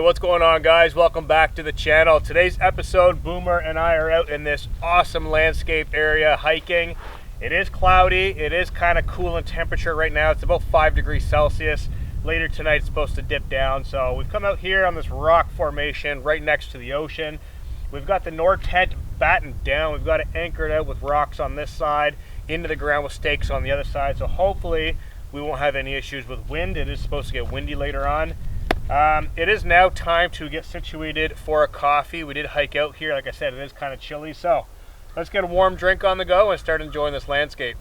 what's going on, guys? Welcome back to the channel. Today's episode, Boomer and I are out in this awesome landscape area hiking. It is cloudy. It is kind of cool in temperature right now. It's about 5 degrees Celsius. Later tonight it's supposed to dip down. So we've come out here on this rock formation right next to the ocean. We've got the Nord tent battened down. We've got it anchored out with rocks on this side, into the ground with stakes on the other side. So hopefully we won't have any issues with wind. It is supposed to get windy later on. It is now time to get situated for a coffee. We did hike out here. Like I said, it is kind of chilly. So let's get a warm drink on the go and start enjoying this landscape.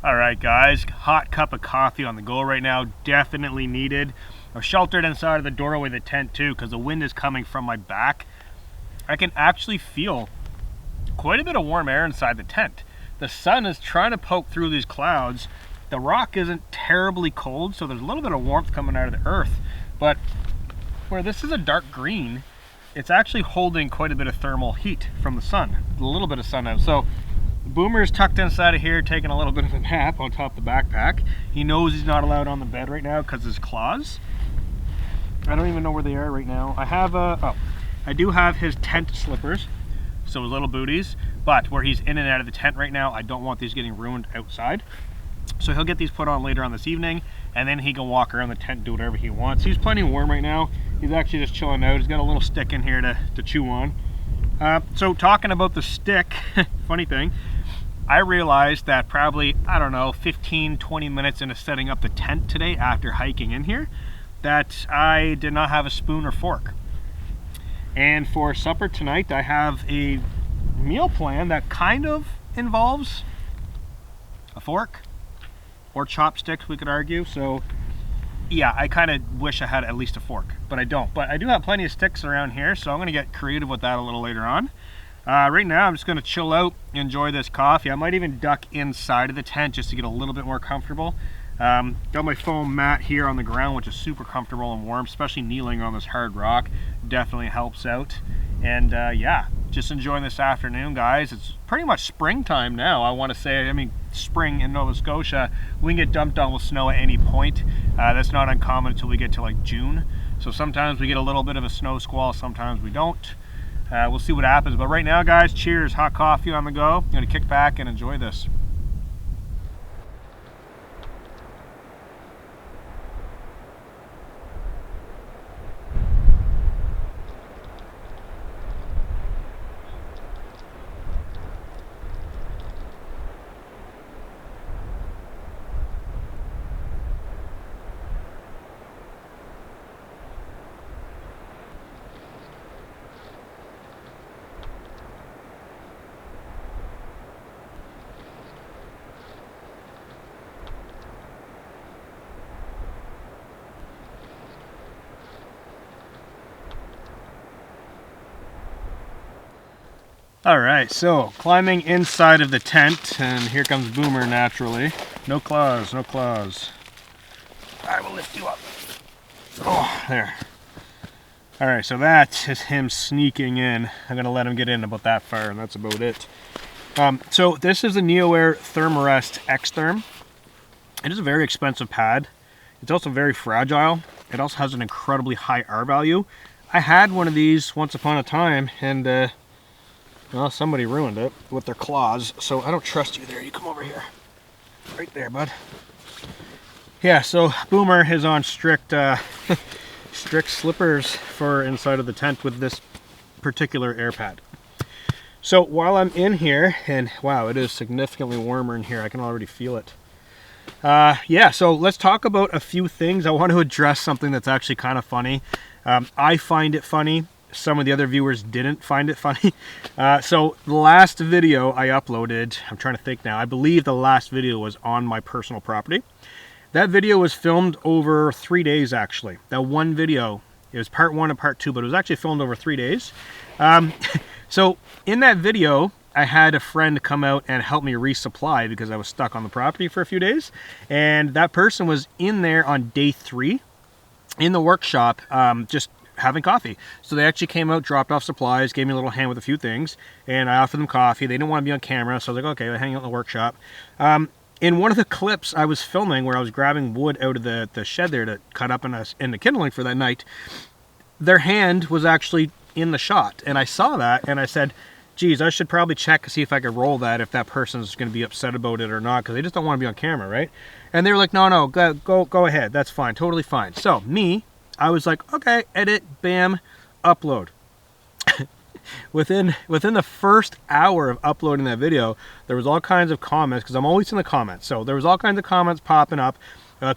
All right, guys, hot cup of coffee on the go right now, definitely needed. I'm sheltered inside of the doorway of the tent too because the wind is coming from my back. I can actually feel quite a bit of warm air inside the tent. The sun is trying to poke through these clouds. The rock isn't terribly cold, so there's a little bit of warmth coming out of the earth, but where this is a dark green, it's actually holding quite a bit of thermal heat from the sun, a little bit of sun out. So Boomer is tucked inside of here taking a little bit of a nap on top of the backpack. He knows he's not allowed on the bed right now because his claws. I don't even know where they are right now. I do have his tent slippers, so his little booties, but where he's in and out of the tent right now, I don't want these getting ruined outside. So he'll get these put on later on this evening, and then he can walk around the tent and do whatever he wants. He's plenty warm right now. He's actually just chilling out. He's got a little stick in here to chew on. So talking about the stick, funny thing, I realized that probably, I don't know, 15-20 minutes into setting up the tent today after hiking in here, that I did not have a spoon or fork. And for supper tonight, I have a meal plan that kind of involves a fork or chopsticks, we could argue. So yeah, I kind of wish I had at least a fork, but I don't. But I do have plenty of sticks around here, so I'm going to get creative with that a little later on. Right now, I'm just going to chill out, enjoy this coffee. I might even duck inside of the tent just to get a little bit more comfortable. Got my foam mat here on the ground, which is super comfortable and warm, especially kneeling on this hard rock. Definitely helps out. And yeah, just enjoying this afternoon, guys. It's pretty much springtime now, I want to say. I mean, spring in Nova Scotia. We can get dumped on with snow at any point. That's not uncommon until we get to like June. So sometimes we get a little bit of a snow squall, sometimes we don't. We'll see what happens. But right now, guys, cheers. Hot coffee on the go. I'm going to kick back and enjoy this. All right, so climbing inside of the tent, and here comes Boomer naturally. No claws, no claws. I will lift you up. Oh, there. All right, so that is him sneaking in. I'm gonna let him get in about that far, and that's about it. So this is the NeoAir Thermarest X-Therm. It is a very expensive pad. It's also very fragile. It also has an incredibly high R value. I had one of these once upon a time, and well, somebody ruined it with their claws, so I don't trust you there. You come over here. Right there, bud. Yeah, so Boomer is on strict strict slippers for inside of the tent with this particular air pad. So while I'm in here, and wow, it is significantly warmer in here. I can already feel it. Yeah, so let's talk about a few things. I want to address something that's actually kind of funny. I find it funny. Some of the other viewers didn't find it funny. So the last video I uploaded, I'm trying to think now, I believe the last video was on my personal property. That video was filmed over 3 days actually. That one video, it was part 1 and part 2, but it was actually filmed over 3 days. So in that video, I had a friend come out and help me resupply because I was stuck on the property for a few days. And that person was in there on day 3 in the workshop, just having coffee. So they actually came out, dropped off supplies, gave me a little hand with a few things, and I offered them coffee. They didn't want to be on camera, so I was like, okay, I'll hang out in the workshop. In one of the clips I was filming where I was grabbing wood out of the shed there to cut up in the kindling for that night, their hand was actually in the shot, and I saw that, and I said, geez, I should probably check to see if I could roll that, if that person's going to be upset about it or not, because they just don't want to be on camera, right? And they were like, no, go ahead, that's fine, totally fine. So I was like, okay, edit, bam, upload. Within the first hour of uploading that video, there was all kinds of comments, because I'm always in the comments. So there was all kinds of comments popping up,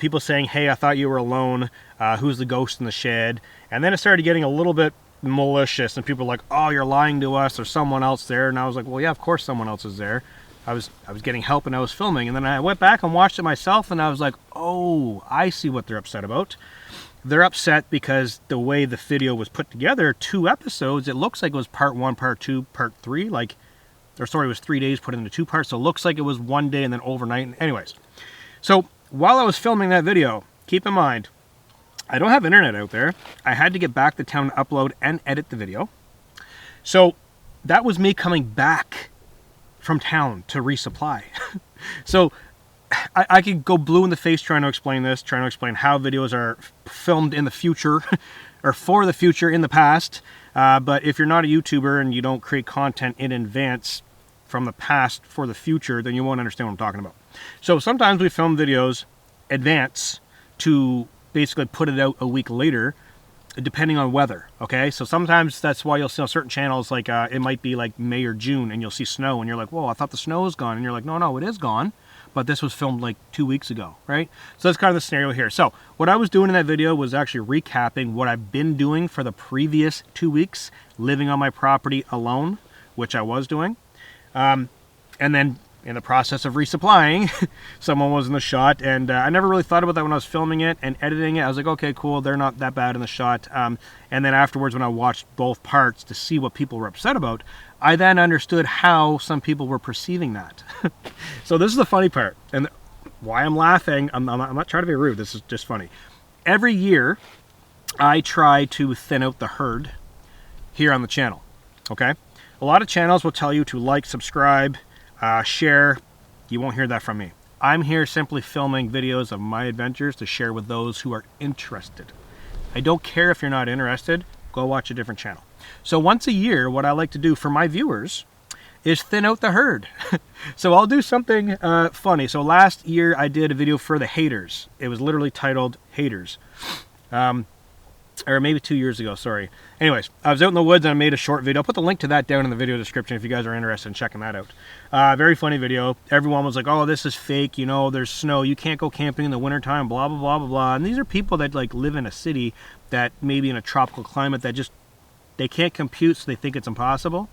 people saying, hey, I thought you were alone, who's the ghost in the shed? And then it started getting a little bit malicious, and people were like, oh, you're lying to us, there's someone else there. And I was like, well, yeah, of course someone else is there. I was getting help and I was filming, and then I went back and watched it myself, and I was like, oh, I see what they're upset about. They're upset because the way the video was put together, 2 episodes, it looks like it was part 1, part 2, part 3, like their story was 3 days put into 2 parts, so it looks like it was 1 day and then overnight. Anyways, so while I was filming that video, keep in mind, I don't have internet out there. I had to get back to town to upload and edit the video. So that was me coming back from town to resupply. So I could go blue in the face trying to explain this, trying to explain how videos are filmed in the future or for the future in the past. But if you're not a YouTuber and you don't create content in advance from the past for the future, then you won't understand what I'm talking about. So sometimes we film videos advance to basically put it out a week later, depending on weather. Okay, so sometimes that's why you'll see on certain channels, like it might be like May or June, and you'll see snow, and you're like, whoa, I thought the snow was gone, and you're like, no, it is gone, but this was filmed like 2 weeks ago, right? So that's kind of the scenario here. So what I was doing in that video was actually recapping what I've been doing for the previous 2 weeks, living on my property alone, which I was doing, and then in the process of resupplying, someone was in the shot, and I never really thought about that when I was filming it and editing it. I was like, okay, cool, they're not that bad in the shot. And then afterwards, when I watched both parts to see what people were upset about, I then understood how some people were perceiving that. So this is the funny part, and why I'm laughing, I'm not trying to be rude, this is just funny. Every year, I try to thin out the herd here on the channel, okay? A lot of channels will tell you to like, subscribe, share. You won't hear that from me. I'm here simply filming videos of my adventures to share with those who are interested. I don't care if you're not interested, go watch a different channel. So once a year, what I like to do for my viewers is thin out the herd. So I'll do something funny. So last year I did a video for the haters. It was literally titled Haters. Or maybe 2 years ago, sorry. Anyways, I was out in the woods and I made a short video. I'll put the link to that down in the video description if you guys are interested in checking that out. Very funny video. Everyone was like, oh, this is fake, you know, there's snow, you can't go camping in the wintertime, blah, blah, blah, blah, blah. And these are people that like live in a city that maybe in a tropical climate that just, they can't compute, so they think it's impossible.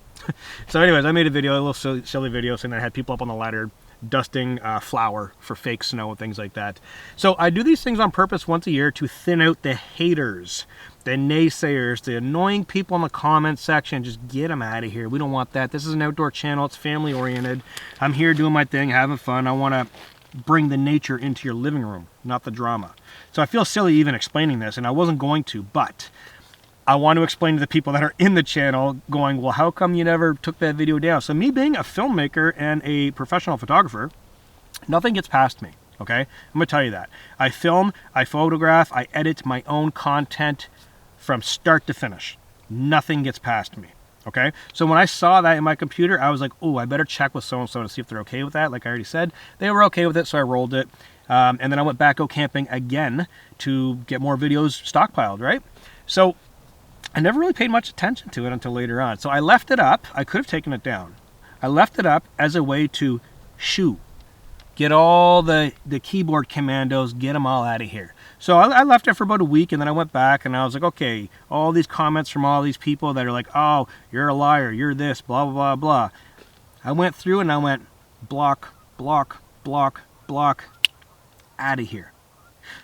So anyways, I made a video, a little silly video, saying I had people up on the ladder dusting flour for fake snow and things like that. So I do these things on purpose once a year to thin out the haters, the naysayers, the annoying people in the comment section. Just get them out of here. We don't want that. This is an outdoor channel. It's family oriented. I'm here doing my thing, having fun. I want to bring the nature into your living room, not the drama. So I feel silly even explaining this, and I wasn't going to, but I want to explain to the people that are in the channel going, well, how come you never took that video down? So me being a filmmaker and a professional photographer, nothing gets past me, okay? I'm going to tell you that. I film, I photograph, I edit my own content from start to finish. Nothing gets past me, okay? So when I saw that in my computer, I was like, oh, I better check with so-and-so to see if they're okay with that. Like I already said, they were okay with it, so I rolled it. And then I went back out camping again to get more videos stockpiled, right? So I never really paid much attention to it until later on. So I left it up. I could have taken it down. I left it up as a way to get all the keyboard commandos, get them all out of here. So I left it for about a week, and then I went back and I was like, okay, all these comments from all these people that are like, oh, you're a liar, you're this, blah, blah, blah, blah. I went through and I went block, block, block, block, out of here.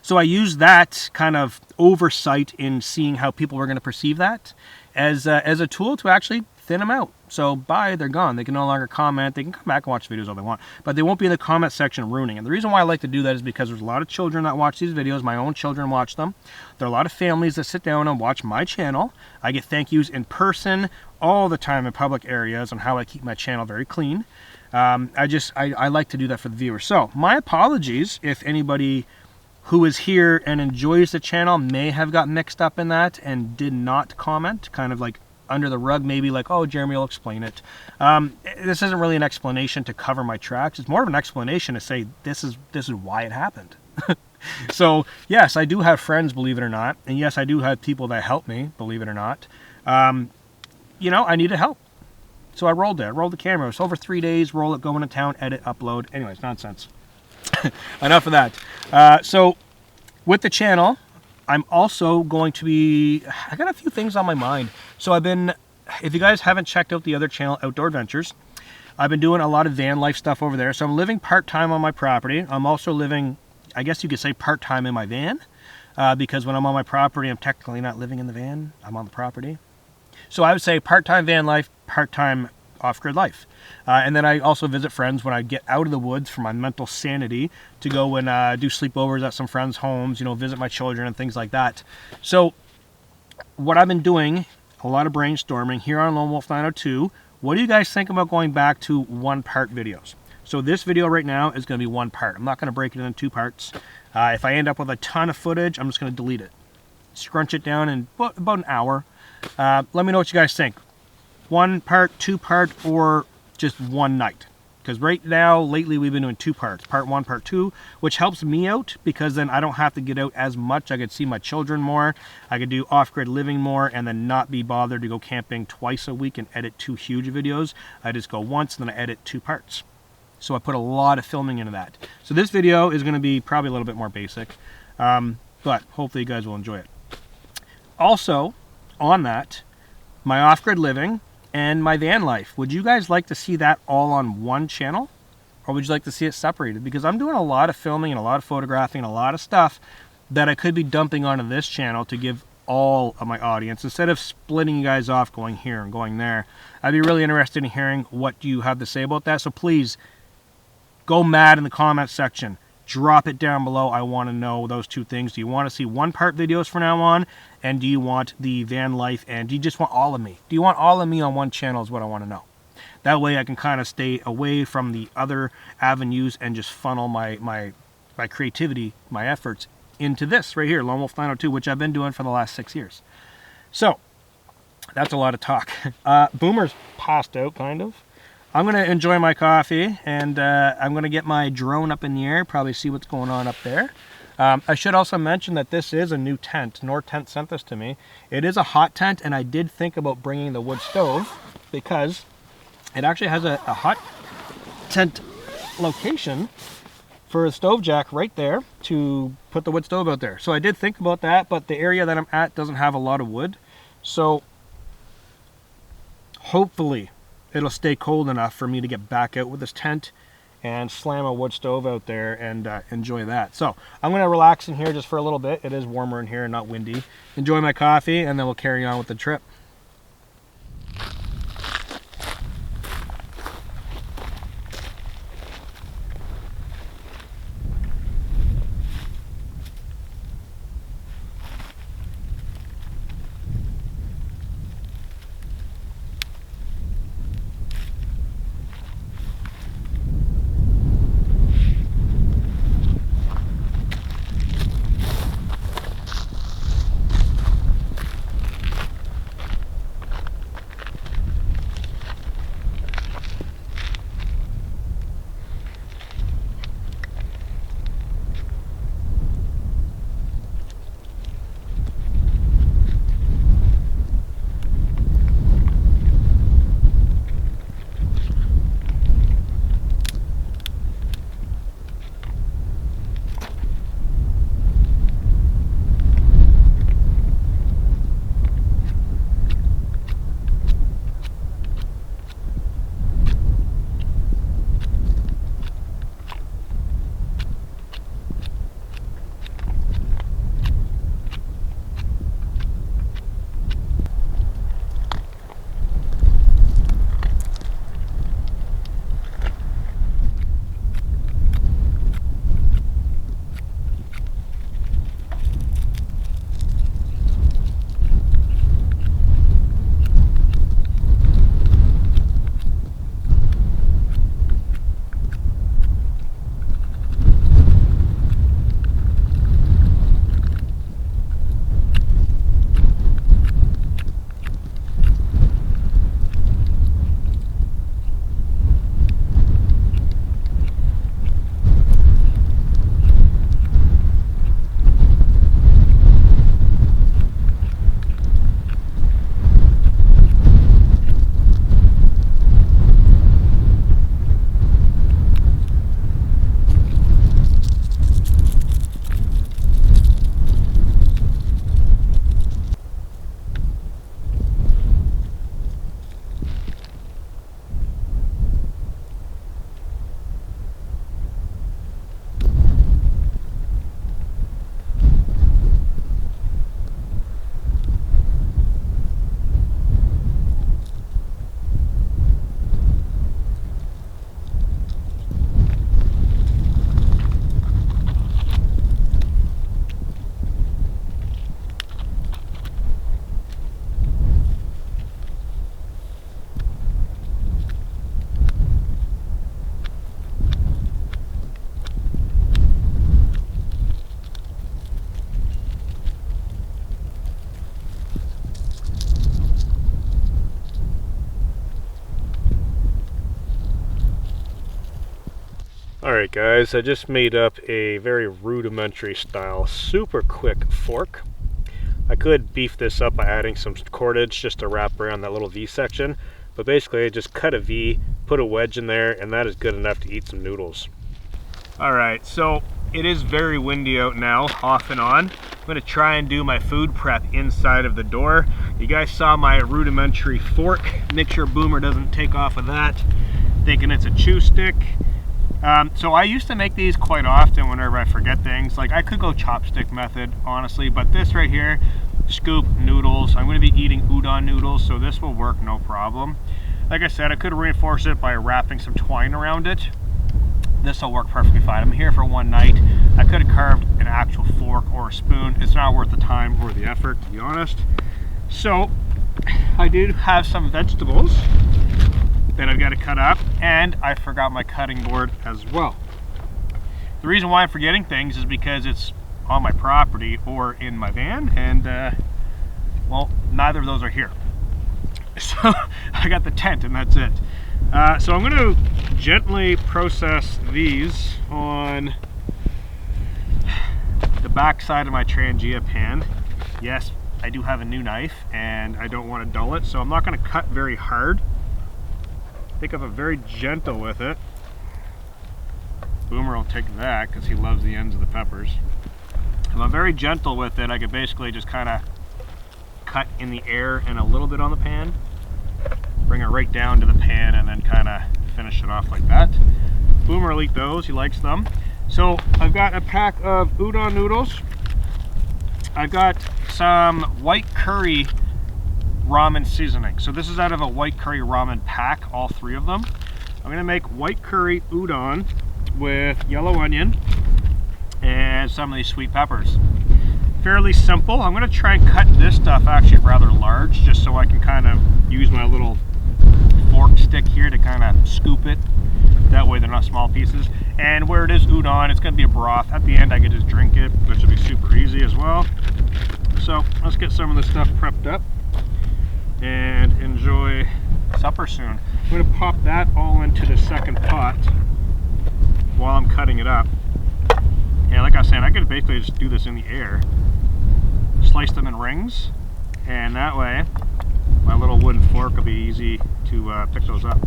So I used that kind of oversight in seeing how people were going to perceive that as a tool to actually thin them out. So bye, they're gone. They can no longer comment. They can come back and watch videos all they want, but they won't be in the comment section ruining. And the reason why I like to do that is because there's a lot of children that watch these videos. My own children watch them. There are a lot of families that sit down and watch my channel. I get thank yous in person all the time in public areas on how I keep my channel very clean. I like to do that for the viewers. So my apologies if anybody who is here and enjoys the channel may have got mixed up in that and did not comment, kind of like under the rug, maybe like, oh, Jeremy will explain it. This isn't really an explanation to cover my tracks. It's more of an explanation to say this is why it happened. So yes, I do have friends, believe it or not, and yes, I do have people that help me, believe it or not. You know, I needed help, so I rolled it. I rolled the camera. It was over 3 days. Roll it, go into town, edit, upload. Anyways, nonsense. Enough of that. So with the channel, I'm also going to be, I got a few things on my mind. So I've been, if you guys haven't checked out the other channel, Outdoor Adventures, I've been doing a lot of van life stuff over there. So I'm living part-time on my property. I'm also living, I guess you could say, part-time in my van, because when I'm on my property, I'm technically not living in the van. I'm on the property. So I would say part-time van life, part-time off-grid life. And then I also visit friends when I get out of the woods for my mental sanity, to go and do sleepovers at some friends' homes, you know, visit my children and things like that. So what I've been doing, a lot of brainstorming here on Lone Wolf 902. What do you guys think about going back to one-part videos? So this video right now is going to be one part. I'm not going to break it into 2 parts. If I end up with a ton of footage, I'm just going to delete it. Scrunch it down in about an hour. Let me know what you guys think. 1 part, 2 part, or just one night. Because right now, lately, we've been doing 2 parts. Part 1, part 2, which helps me out because then I don't have to get out as much. I could see my children more. I could do off-grid living more and then not be bothered to go camping twice a week and edit 2 huge videos. I just go once and then I edit 2 parts. So I put a lot of filming into that. So this video is going to be probably a little bit more basic, but hopefully you guys will enjoy it. Also, on that, my off-grid living and my van life. Would you guys like to see that all on one channel? Or would you like to see it separated? Because I'm doing a lot of filming and a lot of photographing and a lot of stuff that I could be dumping onto this channel to give all of my audience, instead of splitting you guys off going here and going there. I'd be really interested in hearing what you have to say about that. So please, go mad in the comments section. Drop it down below. I want to know those 2 things. Do you want to see 1-part videos from now on? And do you want the van life? And do you just want all of me? Do you want all of me on one channel is what I want to know. That way I can kind of stay away from the other avenues and just funnel my creativity, my efforts into this right here, Lone Wolf 902, which I've been doing for the last 6 years. So that's a lot of talk. Boomer's passed out, kind of. I'm going to enjoy my coffee, and I'm going to get my drone up in the air, probably see what's going on up there. I should also mention that this is a new tent. Nor Tent sent this to me. It is a hot tent, and I did think about bringing the wood stove because it actually has a hot tent location for a stove jack right there to put the wood stove out there. So I did think about that, but the area that I'm at doesn't have a lot of wood. So hopefully it'll stay cold enough for me to get back out with this tent and slam a wood stove out there and enjoy that. So I'm going to relax in here just for a little bit. It is warmer in here and not windy. Enjoy my coffee, and then we'll carry on with the trip. Alright guys, I just made up a very rudimentary style, super quick fork. I could beef this up by adding some cordage just to wrap around that little V section, but basically I just cut a V, put a wedge in there, and that is good enough to eat some noodles. Alright, so it is very windy out now, off and on. I'm going to try and do my food prep inside of the door. You guys saw my rudimentary fork. Make sure Boomer doesn't take off of that, thinking it's a chew stick. So I used to make these quite often whenever I forget things. Like I could go chopstick method, honestly, but this right here, scoop noodles. I'm going to be eating udon noodles, so this will work no problem. Like I said, I could reinforce it by wrapping some twine around it. This will work perfectly fine. I'm here for one night. I could have carved an actual fork or a spoon. It's not worth the time or the effort, to be honest. So I do have some vegetables that I've got to cut up, and I forgot my cutting board as well. The reason why I'm forgetting things is because it's on my property or in my van, and well, neither of those are here. So I got the tent and that's it. So I'm going to gently process these on the back side of my Trangia pan. Yes, I do have a new knife and I don't want to dull it, so I'm not going to cut very hard. I think I'm very gentle with it. Boomer will take that because he loves the ends of the peppers. If I'm very gentle with it, I could basically just kind of cut in the air and a little bit on the pan, bring it right down to the pan, and then kind of finish it off like that. Boomer will eat those, he likes them. So I've got a pack of udon noodles. I've got some white curry ramen seasoning. So this is out of a white curry ramen pack, all three of them. I'm going to make white curry udon with yellow onion and some of these sweet peppers. Fairly simple. I'm going to try and cut this stuff actually rather large, just so I can kind of use my little fork stick here to kind of scoop it. That way they're not small pieces. And where it is udon, it's going to be a broth. At the end I can just drink it, which will be super easy as well. So let's get some of this stuff prepped up and enjoy supper soon. I'm going to pop that all into the second pot while I'm cutting it up. Yeah, like I was saying, I could basically just do this in the air, slice them in rings, and that way my little wooden fork will be easy to pick those up.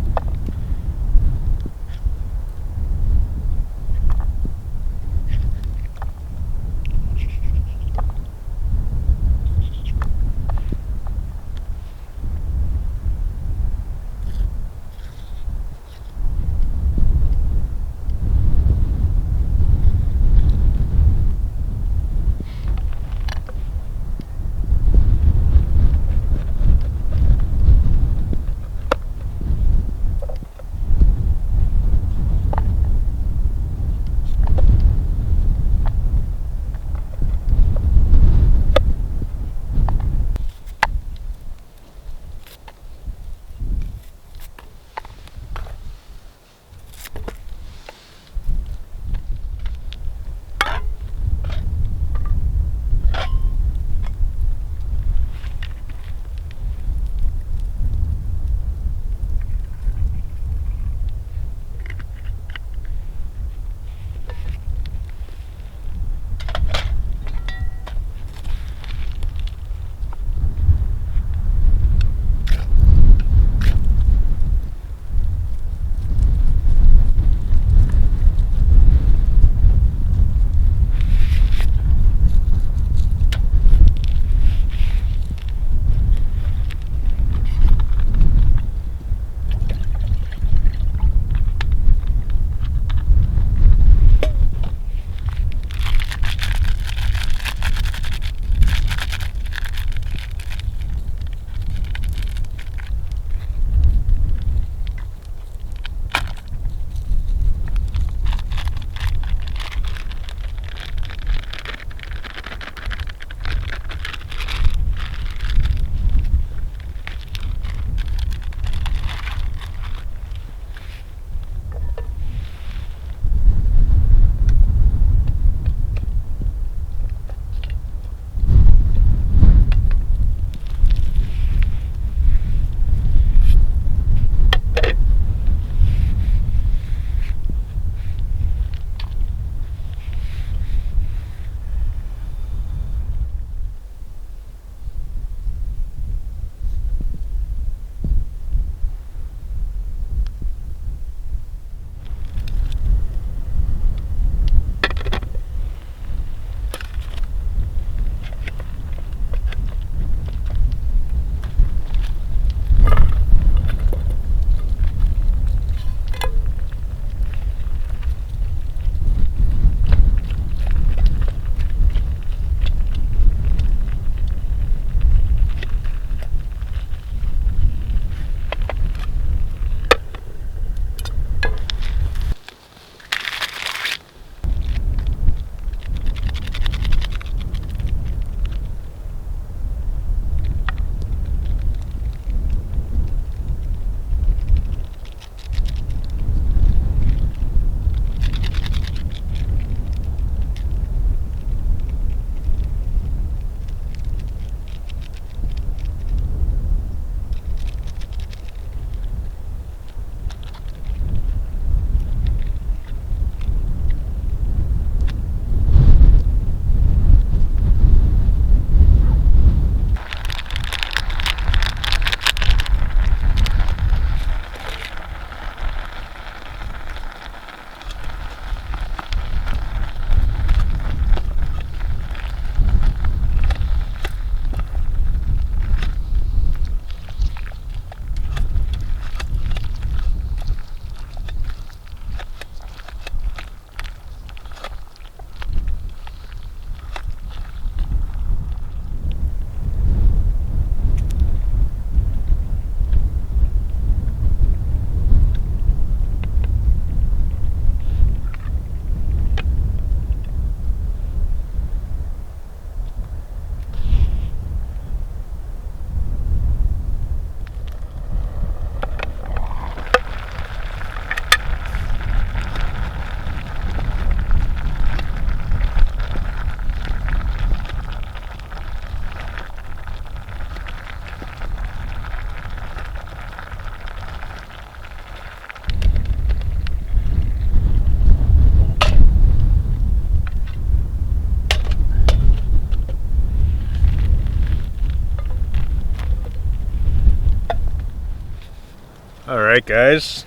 right, guys.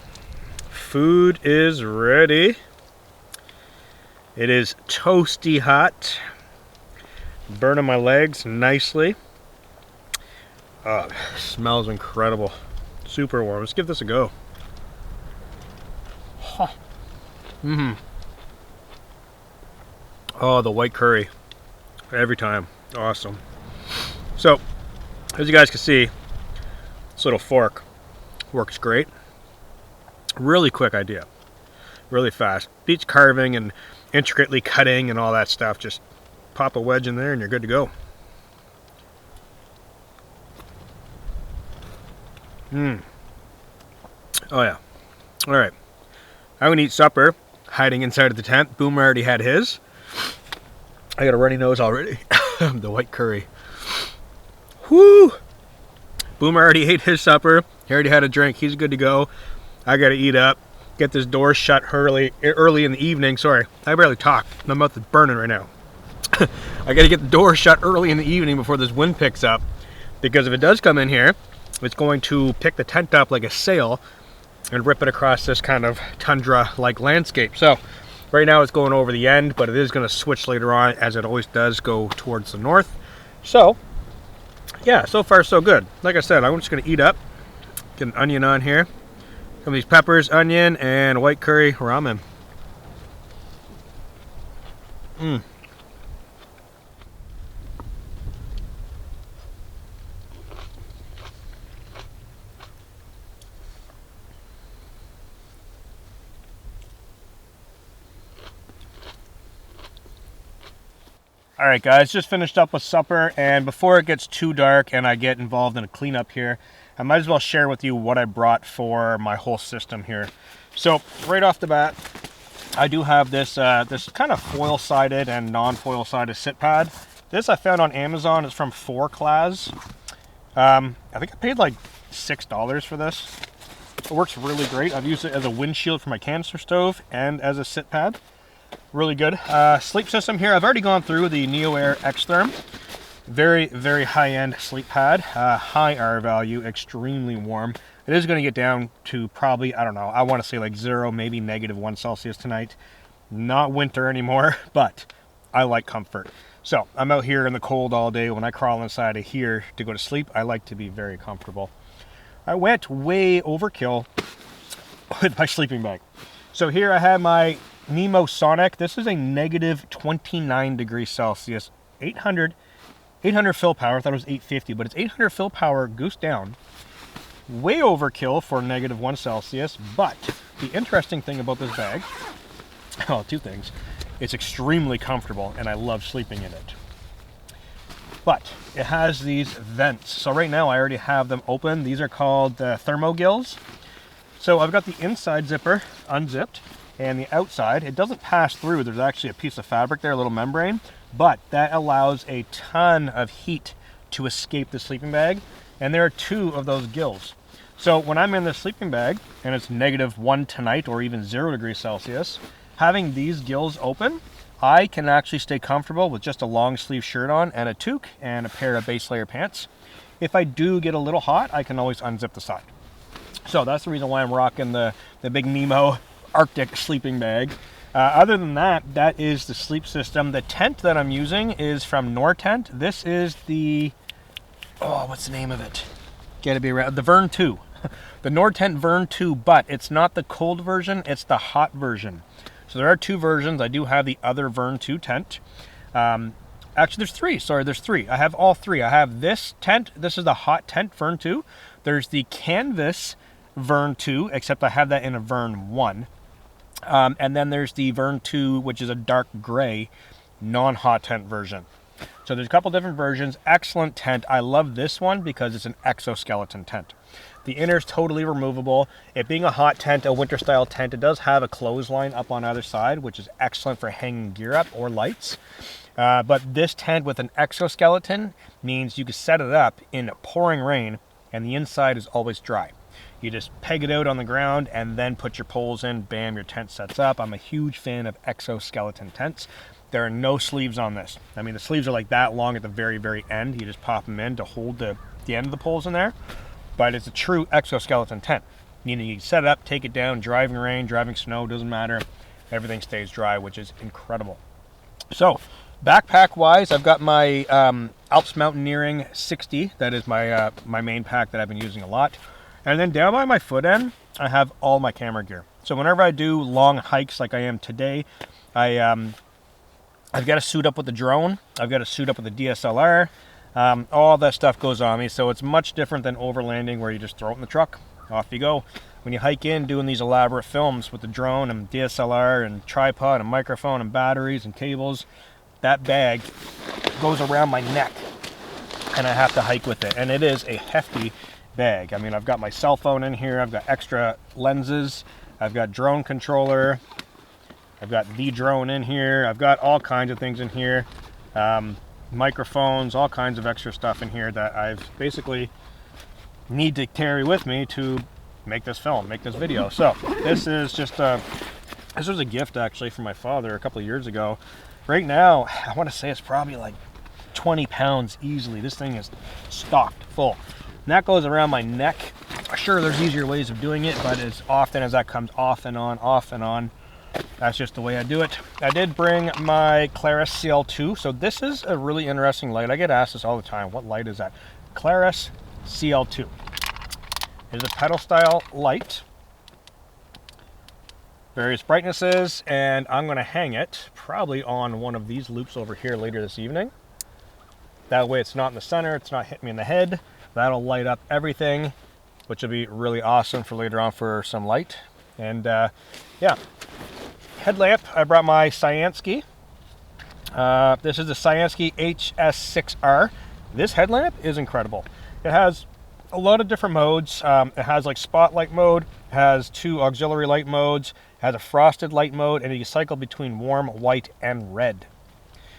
Food is ready. It is toasty hot. Burning my legs nicely. Smells incredible. Super warm. Let's give this a go. Huh. Oh, the white curry. Every time. Awesome. So, as you guys can see, this little fork works great. Really quick idea. Really fast. Beats carving and intricately cutting and all that stuff. Just pop a wedge in there and you're good to go. Oh yeah. Alright. I'm gonna eat supper, hiding inside of the tent. Boomer already had his. I got a runny nose already. The white curry. Whoo! Boomer already ate his supper. He already had a drink. He's good to go. I gotta eat up. Get this door shut early in the evening. Sorry, I barely talk. My mouth is burning right now. I gotta get the door shut early in the evening before this wind picks up. Because if it does come in here, it's going to pick the tent up like a sail and rip it across this kind of tundra-like landscape. So right now it's going over the end, but it is going to switch later on, as it always does, go towards the north. So yeah, so far so good. Like I said, I'm just going to eat up. Get an onion on here. Some of these peppers, onion, and white curry ramen. Alright guys, just finished up with supper, and before it gets too dark and I get involved in a cleanup here, I might as well share with you what I brought for my whole system here. So right off the bat, I do have this this kind of foil-sided and non-foil-sided sit pad. This I found on Amazon. It's from 4Class. I think I paid like $6 for this. It works really great. I've used it as a windshield for my canister stove and as a sit pad. Really good. Sleep system here. I've already gone through the NeoAir X-Therm. Very, very high-end sleep pad. High R value, extremely warm. It is going to get down to probably, I don't know, I want to say like 0, maybe -1 Celsius tonight. Not winter anymore, but I like comfort. So I'm out here in the cold all day. When I crawl inside of here to go to sleep, I like to be very comfortable. I went way overkill with my sleeping bag. So here I have my Nemo Sonic. This is a -29 degrees Celsius, 800 fill power. I thought it was 850, but it's 800 fill power goose down. Way overkill for -1 Celsius, but the interesting thing about this bag, well, two things. It's extremely comfortable, and I love sleeping in it. But it has these vents. So right now I already have them open. These are called thermogills. So I've got the inside zipper unzipped, and the outside, it doesn't pass through. There's actually a piece of fabric there, a little membrane, but that allows a ton of heat to escape the sleeping bag, and there are 2 of those gills. So when I'm in the sleeping bag, and it's -1 tonight, or even 0 degrees Celsius, having these gills open, I can actually stay comfortable with just a long sleeve shirt on and a toque and a pair of base layer pants. If I do get a little hot, I can always unzip the side. So that's the reason why I'm rocking the big Nemo Arctic sleeping bag. Other than that, that is the sleep system. The tent that I'm using is from Nortent. This is the, oh, what's the name of it? Gotta be around, the Vern 2. The Nortent Vern 2, but it's not the cold version, it's the hot version. So there are 2 versions. I do have the other Vern 2 tent. Actually, there's 3. Sorry, there's 3. I have all 3. I have this tent. This is the hot tent, Vern 2. There's the canvas Vern 2, except I have that in a Vern 1. And then there's the Vern 2, which is a dark gray, non-hot tent version. So there's a couple different versions. Excellent tent. I love this one because it's an exoskeleton tent. The inner is totally removable. It being a hot tent, a winter style tent, it does have a clothesline up on either side, which is excellent for hanging gear up or lights. But this tent with an exoskeleton means you can set it up in pouring rain and the inside is always dry. You just peg it out on the ground and then put your poles in, bam, your tent sets up. I'm a huge fan of exoskeleton tents. There are no sleeves on this. I mean, the sleeves are like that long at the very, very end. You just pop them in to hold the end of the poles in there. But it's a true exoskeleton tent. You set it up, take it down, driving rain, driving snow, doesn't matter. Everything stays dry, which is incredible. So, backpack wise, I've got my Alps Mountaineering 60. That is my my main pack that I've been using a lot. And then down by my foot end, I have all my camera gear. So whenever I do long hikes like I am today, I've got to suit up with the drone. I've got to suit up with the DSLR. All that stuff goes on me. So it's much different than overlanding where you just throw it in the truck. Off you go. When you hike in doing these elaborate films with the drone and DSLR and tripod and microphone and batteries and cables, that bag goes around my neck and I have to hike with it. And it is a hefty bag. I mean, I've got my cell phone in here. I've got extra lenses. I've got drone controller. I've got the drone in here. I've got all kinds of things in here. Microphones, all kinds of extra stuff in here that I've basically need to carry with me to make this film, make this video. So this is just this was a gift actually from my father a couple of years ago. Right now, I want to say it's probably like 20 pounds easily. This thing is stocked full. And that goes around my neck. Sure, there's easier ways of doing it, but as often as that comes off and on, that's just the way I do it. I did bring my Claris CL2. So this is a really interesting light. I get asked this all the time. What light is that? Claris CL2. It's a pedal style light. Various brightnesses, and I'm going to hang it probably on one of these loops over here later this evening. That way it's not in the center, it's not hitting me in the head. That'll light up everything, which will be really awesome for later on for some light. And yeah, headlamp, I brought my Sciansky. This is the Sciansky HS6R. This headlamp is incredible. It has a lot of different modes. It has like spotlight mode, has 2 auxiliary light modes, has a frosted light mode, and you cycle between warm, white, and red.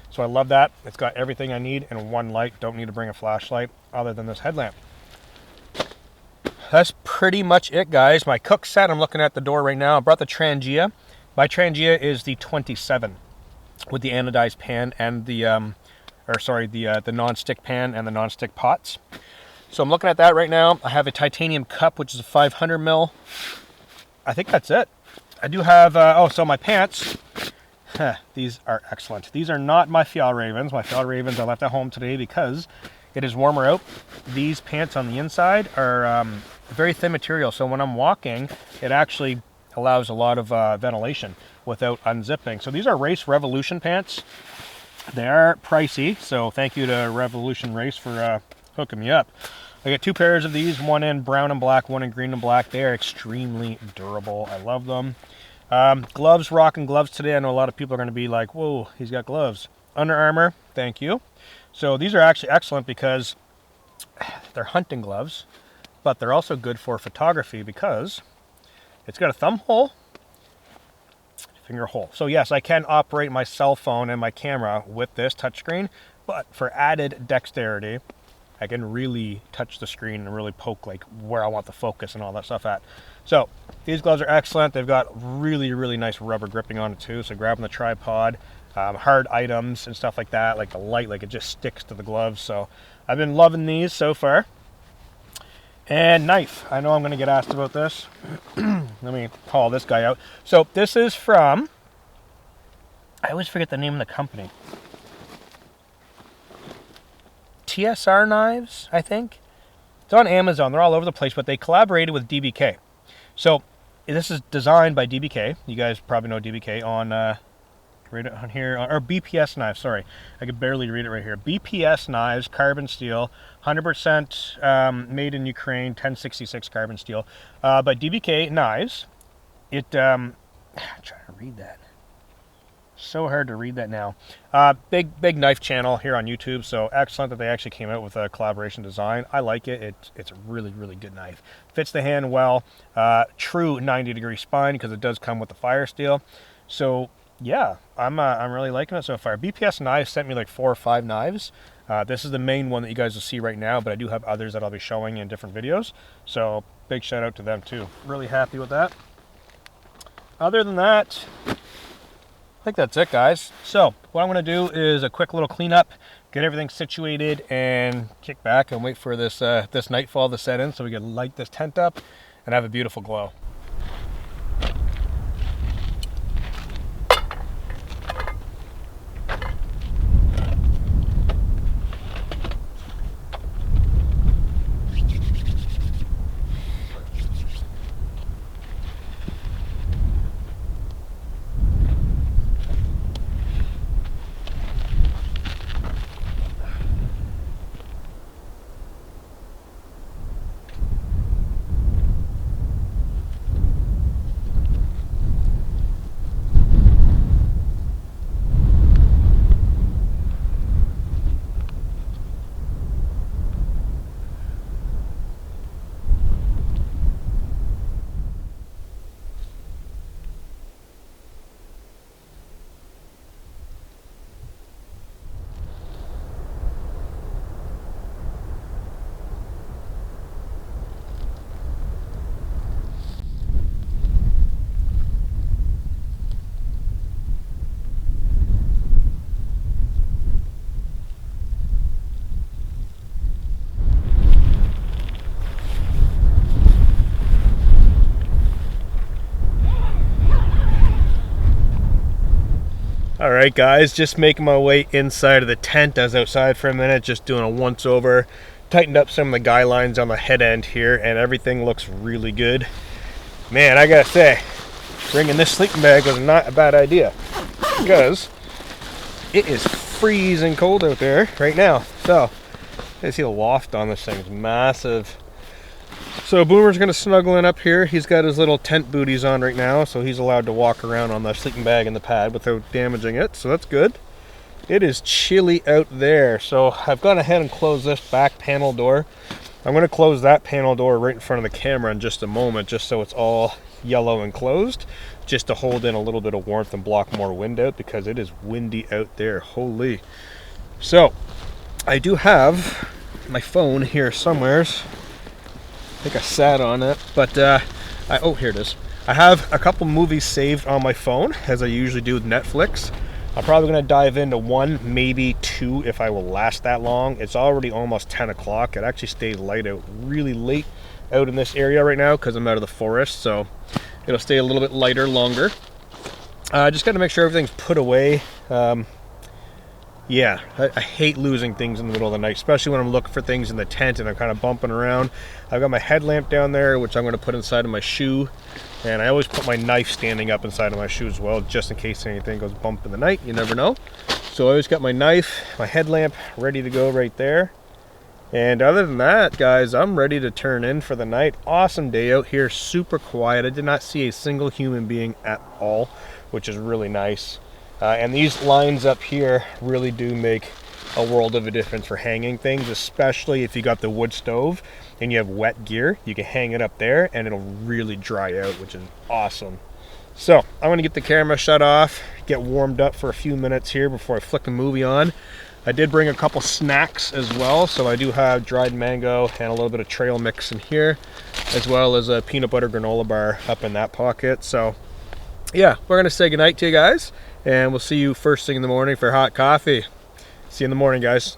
So I love that. It's got everything I need in one light. Don't need to bring a flashlight other than this headlamp. That's pretty much it, guys. My cook set, I'm looking at the door right now. I brought the Trangia. My Trangia is the 27 with the anodized pan and the non-stick pan and the non-stick pots. So I'm looking at that right now. I have a titanium cup, which is a 500 mil. I think that's it. I do have, so my pants. These are excellent. These are not my Fjallravens. My Fjallravens I left at home today because it is warmer out. These pants on the inside are very thin material. So when I'm walking, it actually allows a lot of ventilation without unzipping. So these are Race Revolution pants. They are pricey. So thank you to Revolution Race for hooking me up. I got 2 pairs of these, one in brown and black, one in green and black. They are extremely durable. I love them. Gloves, rocking gloves today. I know a lot of people are going to be like, whoa, he's got gloves. Under Armour, thank you. So these are actually excellent because they're hunting gloves, but they're also good for photography because it's got a thumb hole, finger hole. So yes, I can operate my cell phone and my camera with this touchscreen, but for added dexterity, I can really touch the screen and really poke like where I want the focus and all that stuff at. So these gloves are excellent. They've got really, really nice rubber gripping on it too. So grabbing the tripod, hard items and stuff like that, like the light, like it just sticks to the gloves. So I've been loving these so far. And knife. I know I'm going to get asked about this. Let me call this guy out. So this is from, I always forget the name of the company. TSR Knives, I think. It's on Amazon. They're all over the place, but they collaborated with DBK. So this is designed by DBK. You guys probably know DBK on read it on here, or BPS Knives. Sorry, I could barely read it right here. BPS Knives, carbon steel, 100% made in Ukraine, 1066 carbon steel. But DBK Knives. I'm trying to read that. So hard to read that now. Big knife channel here on YouTube, so excellent that they actually came out with a collaboration design. I like it. It's a really, really good knife. Fits the hand well. True 90-degree spine because it does come with the fire steel. So yeah, I'm really liking it so far. BPS Knives sent me like 4 or 5 knives. This is the main one that you guys will see right now, but I do have others that I'll be showing in different videos. So big shout out to them too. Really happy with that. Other than that, I think that's it, guys. So what I'm going to do is a quick little cleanup, get everything situated, and kick back and wait for this this nightfall to set in so we can light this tent up and have a beautiful glow. All right, guys, just making my way inside of the tent. I was outside for a minute, just doing a once over, tightened up some of the guy lines on the head end here, and everything looks really good. Man, I gotta say, bringing this sleeping bag was not a bad idea, because it is freezing cold out there right now. So, you see the loft on this thing is massive. So Boomer's gonna snuggle in up here. He's got his little tent booties on right now, so he's allowed to walk around on the sleeping bag and the pad without damaging it, so that's good. It is chilly out there, so I've gone ahead and closed this back panel door. I'm gonna close that panel door right in front of the camera in just a moment, just so it's all yellow and closed, just to hold in a little bit of warmth and block more wind out, because it is windy out there, holy. So, I do have my phone here somewheres. I think I sat on it, but oh, here it is. I have a couple movies saved on my phone, as I usually do with Netflix. I'm probably gonna dive into one, maybe two, if I will last that long. It's already almost 10 o'clock. It actually stayed light out really late out in this area right now because I'm out of the forest, so it'll stay a little bit lighter longer. Just gotta make sure everything's put away. Yeah, I hate losing things in the middle of the night, especially when I'm looking for things in the tent and I'm kind of bumping around. I've got my headlamp down there, which I'm going to put inside of my shoe. And I always put my knife standing up inside of my shoe as well, just in case anything goes bump in the night. You never know. So I always got my knife, my headlamp ready to go right there. And other than that, guys, I'm ready to turn in for the night. Awesome day out here, super quiet. I did not see a single human being at all, which is really nice. And these lines up here really do make a world of a difference for hanging things, especially if you got the wood stove and you have wet gear. You can hang it up there and it'll really dry out, which is awesome. So I'm going to get the camera shut off, get warmed up for a few minutes here before I flick the movie on. I did bring a couple snacks as well, so I do have dried mango and a little bit of trail mix in here, as well as a peanut butter granola bar up in that pocket. So yeah, we're going to say goodnight to you guys, and we'll see you first thing in the morning for hot coffee. See you in the morning, guys.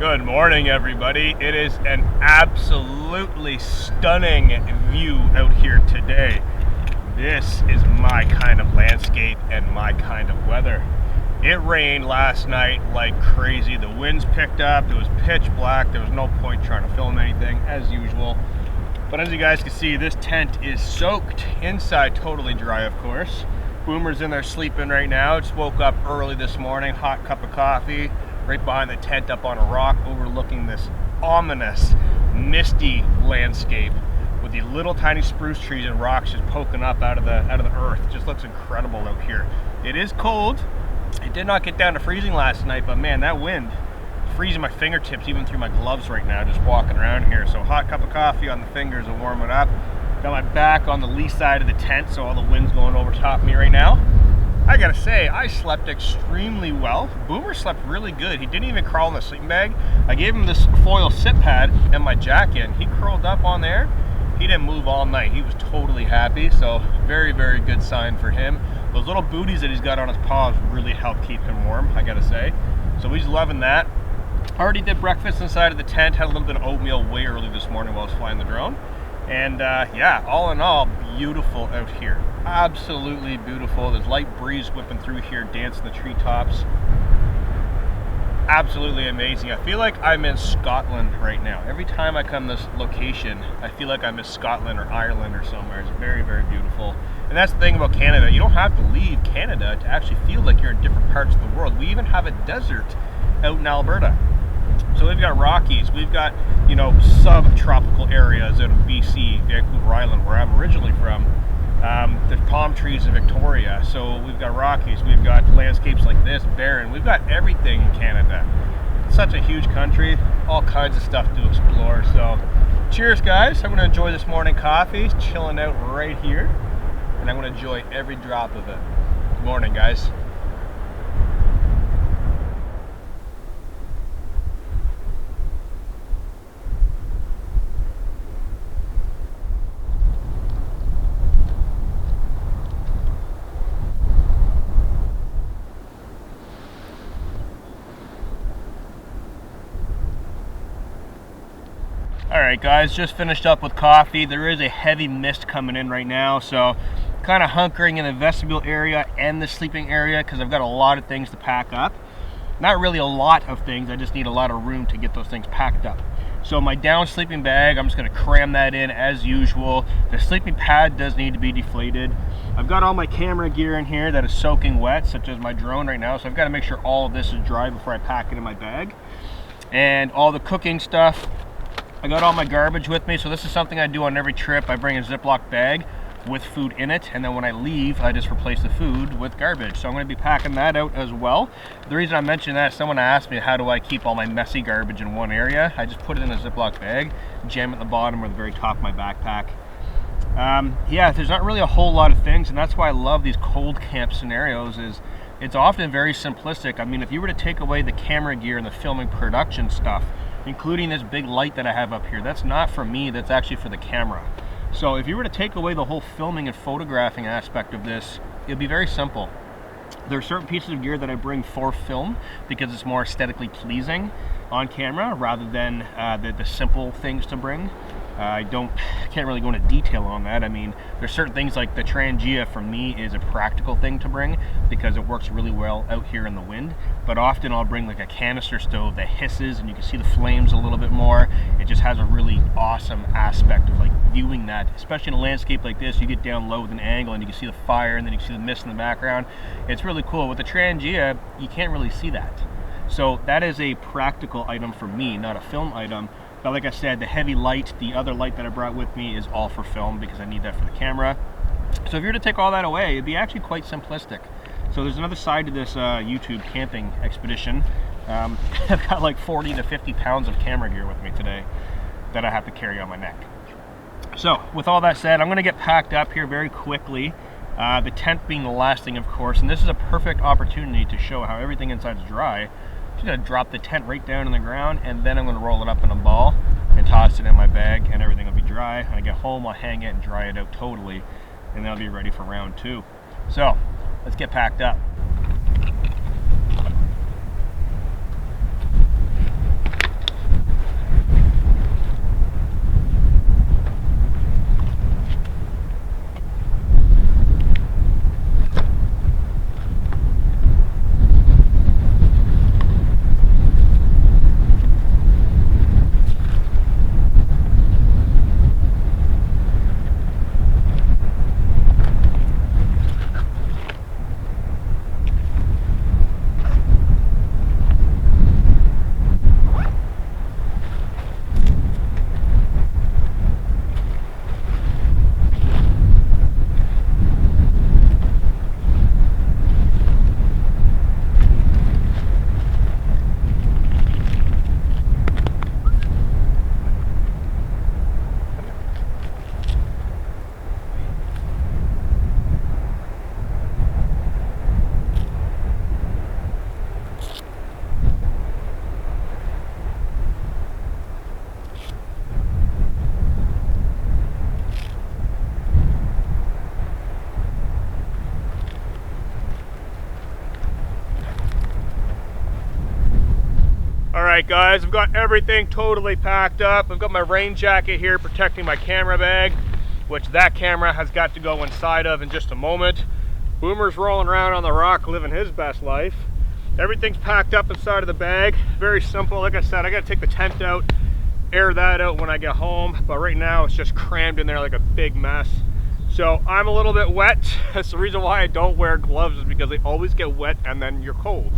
Good morning, everybody. It is an absolutely stunning view out here today. This is my kind of landscape and my kind of weather. It rained last night like crazy. The winds picked up. It was pitch black. There was no point trying to film anything as usual. But as you guys can see, this tent is soaked. Inside totally dry, of course. Boomer's in there sleeping right now. Just woke up early this morning. Hot cup of coffee. Right behind the tent up on a rock overlooking this ominous, misty landscape with the little tiny spruce trees and rocks just poking up out of the earth. It just looks incredible out here. It is cold. It did not get down to freezing last night, but man, that wind freezing my fingertips even through my gloves right now just walking around here. So hot cup of coffee on the fingers and warm it up. Got my back on the lee side of the tent, so all the wind's going over top of me right now. I gotta say, I slept extremely well. Boomer slept really good. He didn't even crawl in the sleeping bag. I gave him this foil sit pad and my jacket, and he curled up on there. He didn't move all night. He was totally happy, so very, very good sign for him. Those little booties that he's got on his paws really help keep him warm, I gotta say. So he's loving that. Already did breakfast inside of the tent, had a little bit of oatmeal way early this morning while I was flying the drone. And yeah, all in all, beautiful out here. Absolutely beautiful. There's light breeze whipping through here, dancing the treetops. Absolutely amazing. I feel like I'm in Scotland right now. Every time I come to this location, I feel like I'm in Scotland or Ireland or somewhere. It's very, very beautiful. And that's the thing about Canada. You don't have to leave Canada to actually feel like you're in different parts of the world. We even have a desert out in Alberta. So we've got Rockies, we've got, you know, subtropical areas out in BC, Vancouver Island, where I'm originally from. There's palm trees in Victoria, so we've got Rockies, we've got landscapes like this, barren. We've got everything in Canada. It's such a huge country, all kinds of stuff to explore. So cheers, guys. I'm going to enjoy this morning coffee, chilling out right here, and I'm going to enjoy every drop of it. Good morning, guys. Alright guys, just finished up with coffee. There is a heavy mist coming in right now, so kind of hunkering in the vestibule area and the sleeping area because I've got a lot of things to pack up. Not really a lot of things, I just need a lot of room to get those things packed up. So my down sleeping bag, I'm just going to cram that in as usual. The sleeping pad does need to be deflated. I've got all my camera gear in here that is soaking wet, such as my drone right now, so I've got to make sure all of this is dry before I pack it in my bag. And all the cooking stuff, I got all my garbage with me, so this is something I do on every trip. I bring a Ziploc bag with food in it, and then when I leave, I just replace the food with garbage. So I'm going to be packing that out as well. The reason I mention that is someone asked me, how do I keep all my messy garbage in one area? I just put it in a Ziploc bag, jam it at the bottom or the very top of my backpack. Yeah, there's not really a whole lot of things, and that's why I love these cold camp scenarios. Is it's often very simplistic. I mean, if you were to take away the camera gear and the filming production stuff, including this big light that I have up here, that's not for me, that's actually for the camera. So if you were to take away the whole filming and photographing aspect of this, it'd be very simple. There are certain pieces of gear that I bring for film because it's more aesthetically pleasing on camera rather than the simple things to bring. I can't really go into detail on that. I mean, there's certain things like the Trangia for me is a practical thing to bring because it works really well out here in the wind. But often I'll bring like a canister stove that hisses and you can see the flames a little bit more. It just has a really awesome aspect of like viewing that, especially in a landscape like this. You get down low with an angle and you can see the fire and then you can see the mist in the background. It's really cool. With the Trangia, you can't really see that. So that is a practical item for me, not a film item. But like I said, the heavy light, the other light that I brought with me is all for film because I need that for the camera. So if you were to take all that away, it'd be actually quite simplistic. So there's another side to this YouTube camping expedition. I've got like 40 to 50 pounds of camera gear with me today that I have to carry on my neck. So with all that said, I'm going to get packed up here very quickly. The tent being the last thing, of course, and this is a perfect opportunity to show how everything inside is dry. I'm just going to drop the tent right down in the ground, and then I'm going to roll it up in a ball and toss it in my bag, and everything will be dry. When I get home, I'll hang it and dry it out totally, and then I'll be ready for round 2. So let's get packed up. Alright guys, I've got everything totally packed up. I've got my rain jacket here protecting my camera bag, which that camera has got to go inside of in just a moment. Boomer's rolling around on the rock living his best life. Everything's packed up inside of the bag. Very simple. Like I said, I gotta take the tent out, air that out when I get home, but right now it's just crammed in there like a big mess. So I'm a little bit wet. That's the reason why I don't wear gloves, is because they always get wet and then you're cold.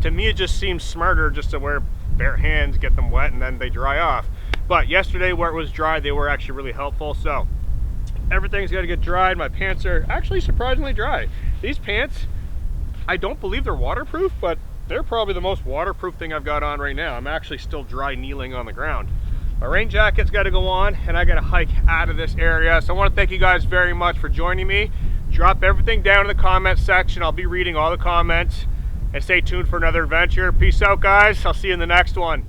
To me, it just seems smarter just to wear bare hands, get them wet, and then they dry off. But yesterday where it was dry, they were actually really helpful. So everything's got to get dried. My pants are actually surprisingly dry. These pants, I don't believe they're waterproof, but they're probably the most waterproof thing I've got on right now. I'm actually still dry kneeling on the ground. My rain jacket's got to go on, and I got to hike out of this area. So I want to thank you guys very much for joining me. Drop everything down in the comment section. I'll be reading all the comments. And stay tuned for another adventure. Peace out, guys. I'll see you in the next one.